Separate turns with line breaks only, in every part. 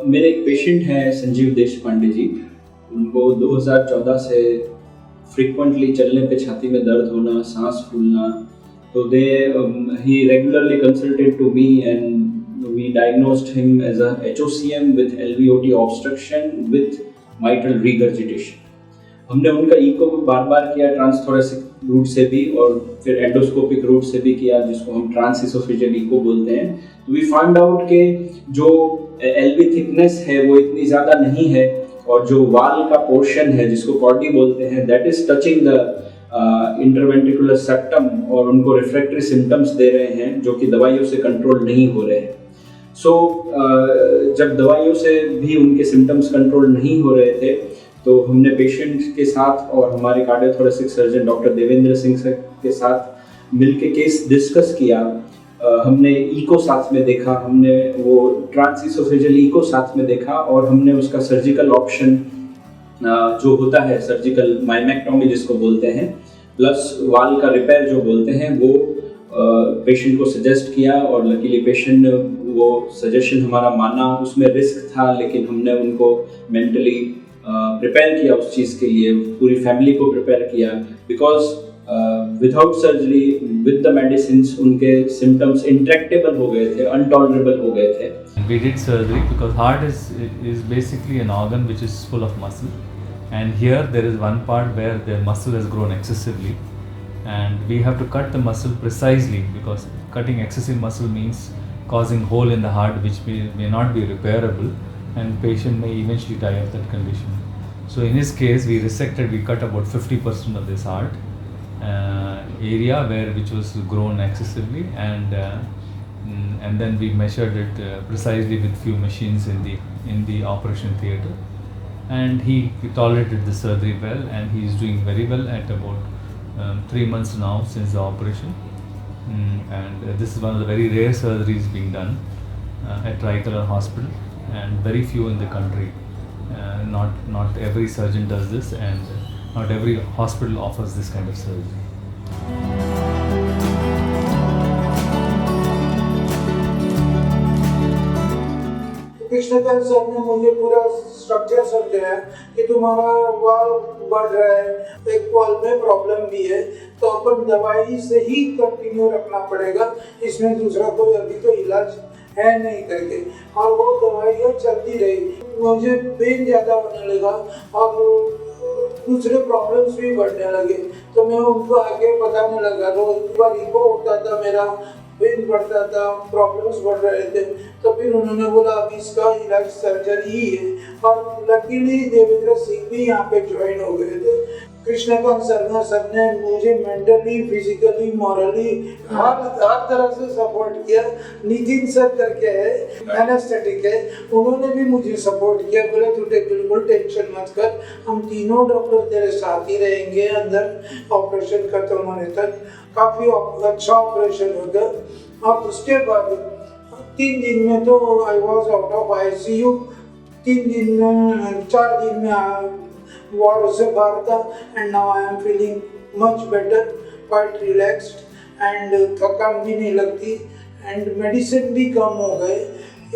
मेरे एक पेशेंट हैं संजीव देशपांडे जी। उनको 2014 से फ्रीक्वेंटली चलने पे छाती में दर्द होना, सांस फूलना, तो दे he regularly consulted to me and we diagnosed him as a HOCM with LVOT obstruction with mitral regurgitation। हमने उनका इको बार बार किया, ट्रांसथोरेसिक रूट से भी और फिर एंडोस्कोपिक रूट से भी किया, जिसको हम ट्रांसइसोफेजियल इको बोलते हैं। तो वी फाइंड आउट के जो एलवी थिकनेस है वो इतनी ज़्यादा नहीं है और जो वाल का पोर्शन है जिसको कॉर्डी बोलते हैं that is touching the interventricular septum और उनको रिफ्रैक्टरी सिम्टम्स दे रहे हैं जो कि दवाइयों से कंट्रोल नहीं हो रहे हैं। जब दवाइयों से भी उनके सिम्टम्स कंट्रोल नहीं हो रहे थे तो हमने पेशेंट के साथ और हमारे cardiothoracic surgeon doctor Devendra Singh sir के साथ मिलके केस डिस्कस किया। हमने इको साथ में देखा, हमने वो ट्रांसइसोफेजियल इको साथ में देखा और हमने उसका सर्जिकल ऑप्शन जो होता है सर्जिकल माइमेक्टोमी जिसको बोलते हैं प्लस वाल का रिपेयर जो बोलते हैं वो पेशेंट को सजेस्ट किया और लकीली पेशेंट ने वो सजेशन हमारा माना। उसमें रिस्क था लेकिन हमने उनको मेंटली प्रिपेयर किया उस चीज़ के लिए, पूरी फैमिली को प्रिपेयर किया because without surgery with the medicines उनके सिम्टम्स इंट्रैक्टेबल हो गए थे, अनटॉलरेबल हो गए थे।
We did surgery because heart is basically an organ which is full of muscle, and here there is one part where the muscle has grown excessively and we have to cut the muscle precisely because cutting excessive muscle means causing hole in the heart which may not be repairable and patient may eventually die of that condition. So in his case we cut about 50% of this heart area which was grown excessively and then we measured it precisely with few machines in the operation theatre, and he tolerated the surgery well and he is doing very well at about 3 months now since the operation. And this is one of the very rare surgeries being done at Tricolor Hospital and very few in the country. Not every surgeon does this and not every hospital offers this kind of surgery.
Krishnakant sir ने मुझे पूरा structure समझाया कि तुम्हारा वाल बढ़ रहा है, एक वाल में प्रॉब्लम भी है तो अपन दवाई से ही कंटिन्यू रखना पड़ेगा, इसमें दूसरा कोई अभी तो इलाज है नहीं करके। और वो दवाइयाँ चलती रही, मुझे पेन ज़्यादा होने लगा और दूसरे प्रॉब्लम्स भी बढ़ने लगे तो मैं उनको आगे बताने लगा। रोज बार इको होता था, मेरा पेन बढ़ता था, प्रॉब्लम्स बढ़ रहे थे, तो फिर उन्होंने बोला अब इसका इलाज सर्जरी ही है। और लकीली देवेंद्र सिंह भी यहाँ पे ज्वाइन हो गए थे। कृष्णकांत सर ने मुझे मेंटली, फिजिकली, मॉरली हर तरह से सपोर्ट किया। नितिन सर करके है, एनेस्थेटिक है, उन्होंने भी मुझे सपोर्ट किया, बोले तू बिल्कुल टेंशन मत कर, हम तीनों डॉक्टर तेरे साथ ही रहेंगे अंदर ऑपरेशन खत्म होने तक। काफ़ी अच्छा ऑपरेशन हो गया और उसके बाद 3 दिन में तो I was out of ICU। 4 दिन में वार्ड से बाहर था and now I am feeling much better, quite relaxed and थकान भी नहीं लगती एंड मेडिसिन भी कम हो गए।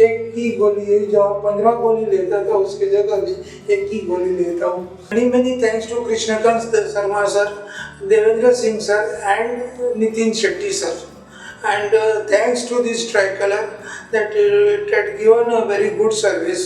एक ही गोली है, जहाँ 15 गोली लेता था उसके जगह भी एक ही गोली लेता हूँ। Many thanks to Krishnakant Sharma sir, Devendra Singh sir and Nitin Shetty sir, and thanks to this Tricolor that it had given a very good service.